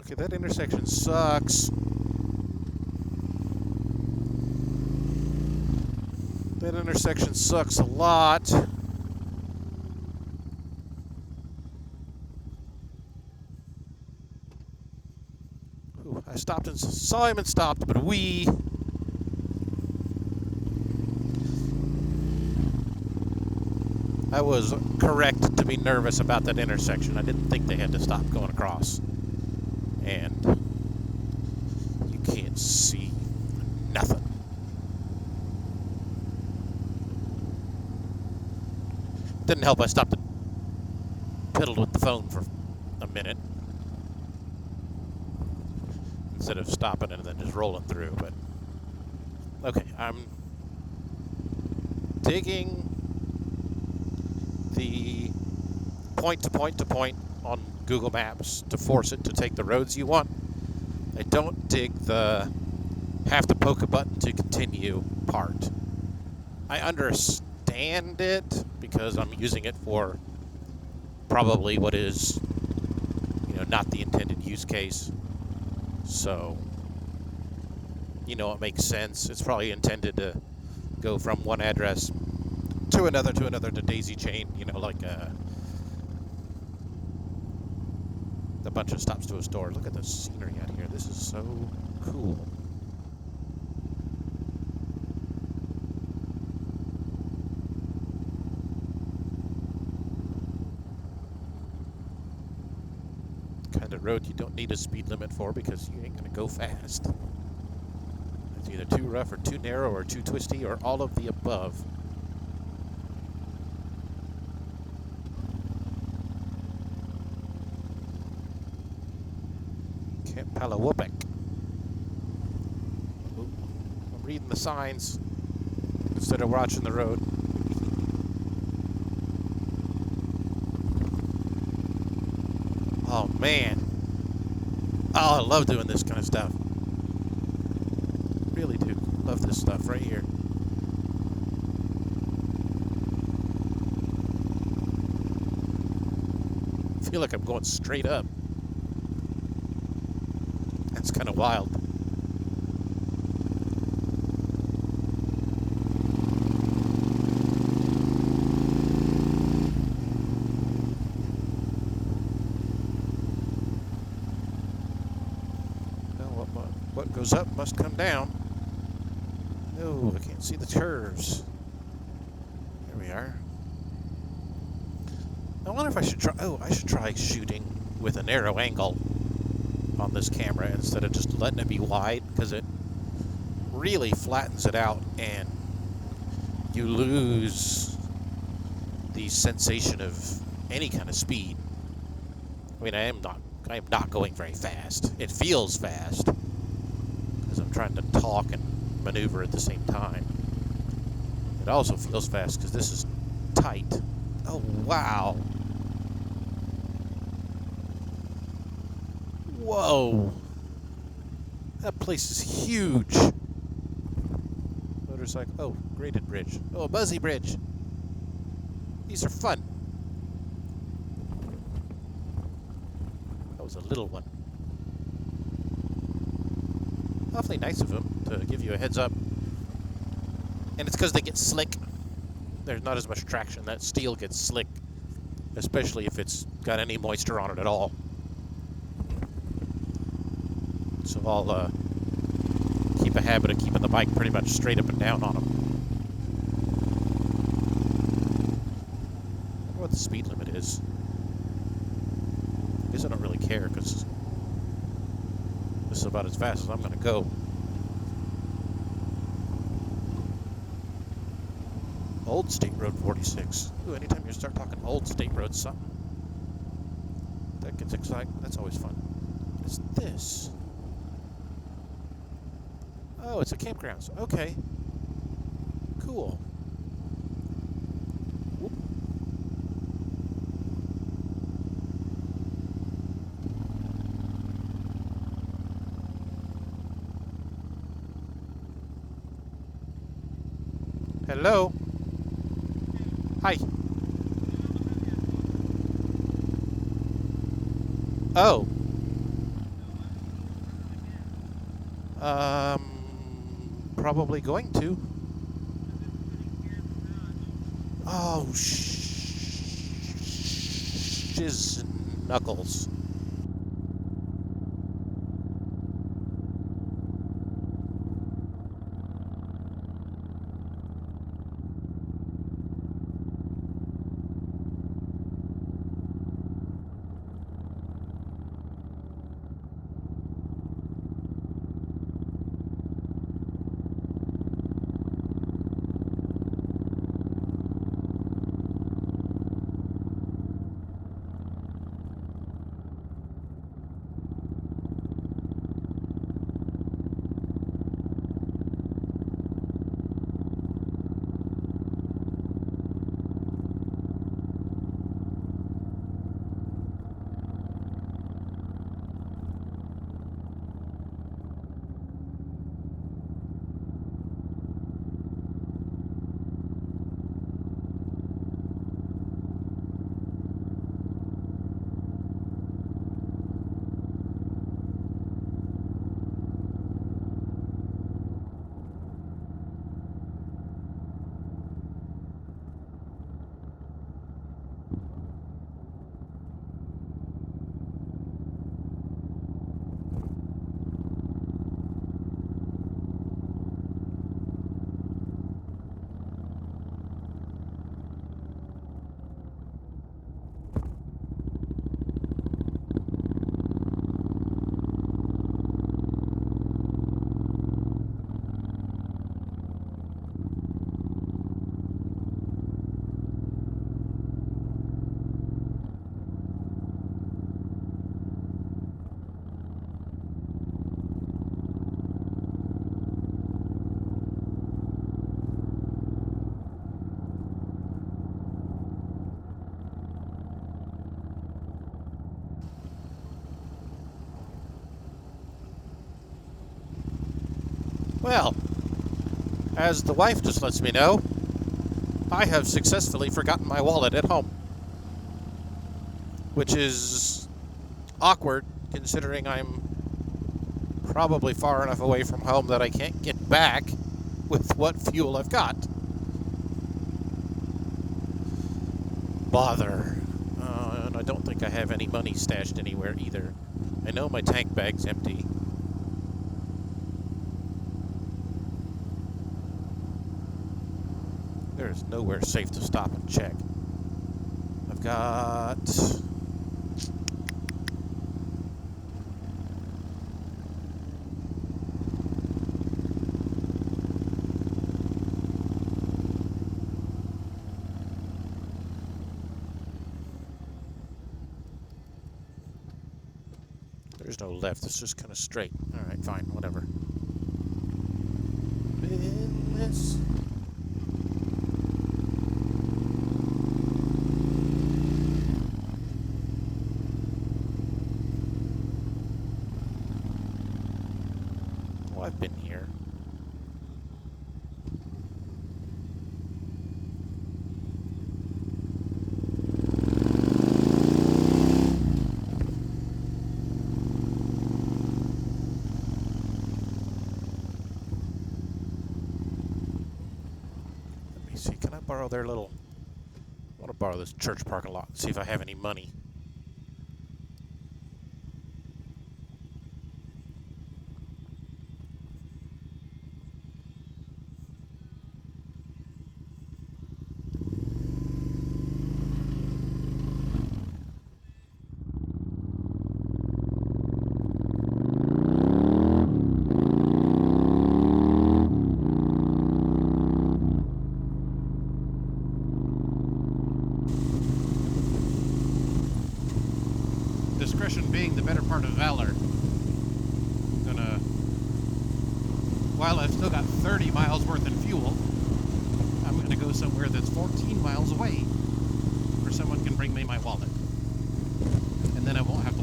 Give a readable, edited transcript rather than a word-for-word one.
Okay, that intersection sucks. That intersection sucks a lot. Ooh, I stopped and saw him and stopped, but I was correct to be nervous about that intersection. I didn't think they had to stop going across. And you can't see nothing. Didn't help I stopped and piddled with the phone for a minute instead of stopping and then just rolling through. But okay, I'm digging the point to point to point on Google Maps to force it to take the roads you want. I don't dig the have to poke a button to continue part. I understand it because I'm using it for probably what is, not the intended use case. So, it makes sense. It's probably intended to go from one address to another to daisy chain, like a bunch of stops to a store. Look at the scenery out here. This is so cool. Kind of road you don't need a speed limit for because you ain't gonna go fast. It's either too rough or too narrow or too twisty or all of the above. Camp Palawupek. I'm reading the signs instead of watching the road. Oh man. Oh, I love doing this kind of stuff. Really do. Love this stuff right here. I feel like I'm going straight up. That's kind of wild. What goes up must come down. No, I can't see the curves. There we are. I wonder if I should try. Oh, I should try shooting with a narrow angle on this camera instead of just letting it be wide, because it really flattens it out and you lose the sensation of any kind of speed. I mean, I am not going very fast. It feels fast because I'm trying to talk and maneuver at the same time. It also feels fast because this is tight. Oh, wow. Whoa. That place is huge. Motorcycle. Oh, graded bridge. Oh, a buzzy bridge. These are fun. That was a little one. Awfully nice of them to give you a heads up. And it's because they get slick. There's not as much traction. That steel gets slick, especially if it's got any moisture on it at all. So I'll keep a habit of keeping the bike pretty much straight up and down on them. I wonder what the speed limit is. I guess I don't really care because this is about as fast as I'm going to go. Old State Road 46. Ooh, anytime you start talking old state roads, something that gets exciting. That's always fun. What is this? Oh, it's a campground. Okay. Cool. Whoop. Hello? Hi. Oh. Probably going to. Oh, shiz knuckles. Well, as the wife just lets me know, I have successfully forgotten my wallet at home. Which is awkward, considering I'm probably far enough away from home that I can't get back with what fuel I've got. Bother. And I don't think I have any money stashed anywhere either. I know my tank bag's empty. There's nowhere safe to stop and check. I've got... There's no left, it's just kind of straight. Alright, fine, whatever. Business. Oh, I've been here. See, can I borrow their little... I want to borrow this church parking lot and see if I have any money. Discretion being the better part of valor. While I've still got 30 miles worth in fuel, I'm gonna go somewhere that's 14 miles away where someone can bring me my wallet. And then I won't have